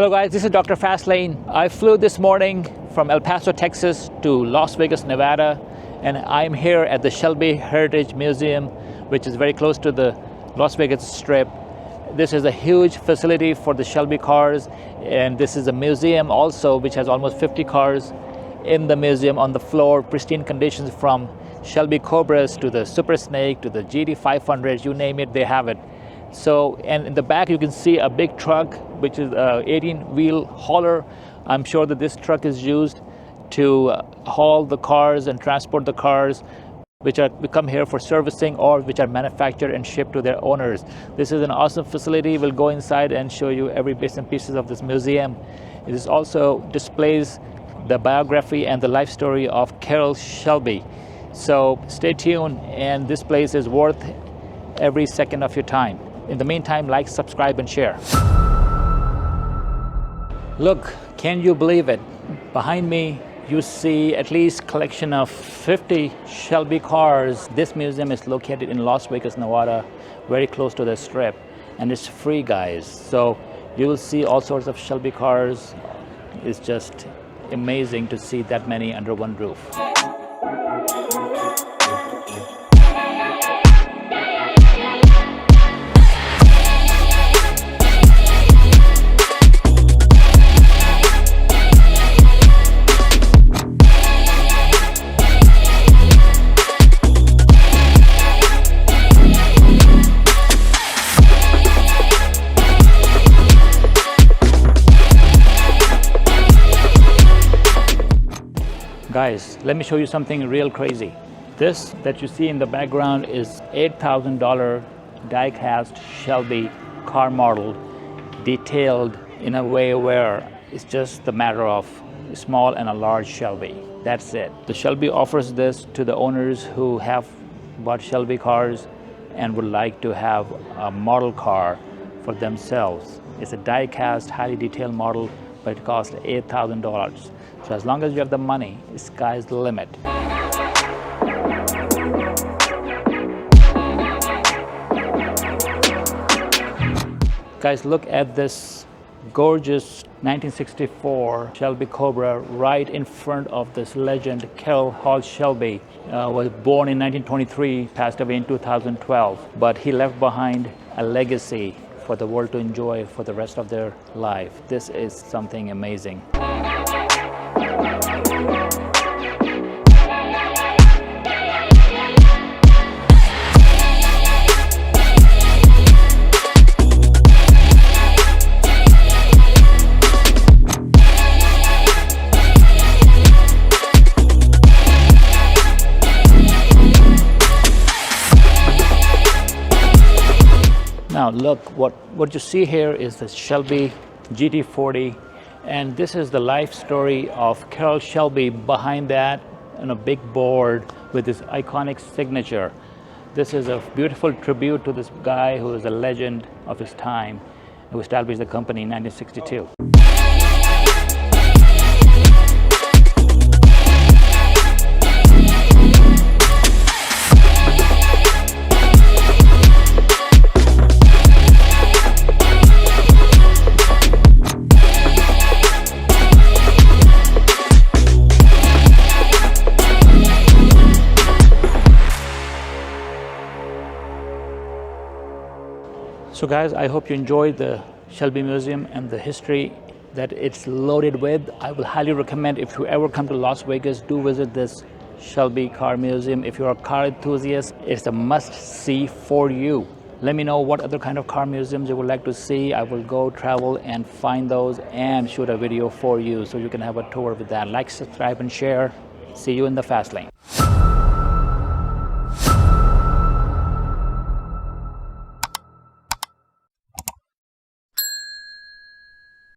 Hello guys, this is Dr. Fastlane. I flew this morning from El Paso, Texas to Las Vegas, Nevada, and I'm here at the Shelby Heritage Museum, which is very close to the Las Vegas Strip. This is a huge facility for the Shelby cars, and this is a museum also which has almost 50 cars in the museum on the floor, pristine conditions, from Shelby Cobras to the Super Snake to the GT500, you name it, they have it. So, and in the back you can see a big truck, which is a 18-wheel hauler. I'm sure that this truck is used to haul the cars and transport the cars which come here for servicing or which are manufactured and shipped to their owners. This is an awesome facility. We'll go inside and show you every bits and pieces of this museum. It also displays the biography and the life story of Carroll Shelby. So stay tuned, and this place is worth every second of your time. In the meantime, like, subscribe, and share. Look, can you believe it? Behind me, you see at least collection of 50 Shelby cars. This museum is located in Las Vegas, Nevada, very close to the Strip, and it's free, guys. So you will see all sorts of Shelby cars. It's just amazing to see that many under one roof. Guys, let me show you something real crazy. This that you see in the background is $8,000 die-cast Shelby car model, detailed in a way where it's just the matter of a small and a large Shelby. That's it. The Shelby offers this to the owners who have bought Shelby cars and would like to have a model car for themselves. It's a die-cast, highly detailed model, but it costs $8,000. So as long as you have the money, the sky's the limit. Guys, look at this gorgeous 1964 Shelby Cobra right in front of this legend, Carroll Shelby. Was born in 1923, passed away in 2012, but he left behind a legacy for the world to enjoy for the rest of their life. This is something amazing. Now look, what you see here is the Shelby GT40, and this is the life story of Carroll Shelby behind that on a big board with his iconic signature. This is a beautiful tribute to this guy who is a legend of his time, who established the company in 1962. So guys, I hope you enjoyed the Shelby Museum and the history that it's loaded with. I will highly recommend, if you ever come to Las Vegas, do visit this Shelby car museum. If you're a car enthusiast, it's a must-see for you. Let me know what other kind of car museums you would like to see. I will go travel and find those and shoot a video for you so you can have a tour with that. Like, subscribe, and share. See you in the fast lane.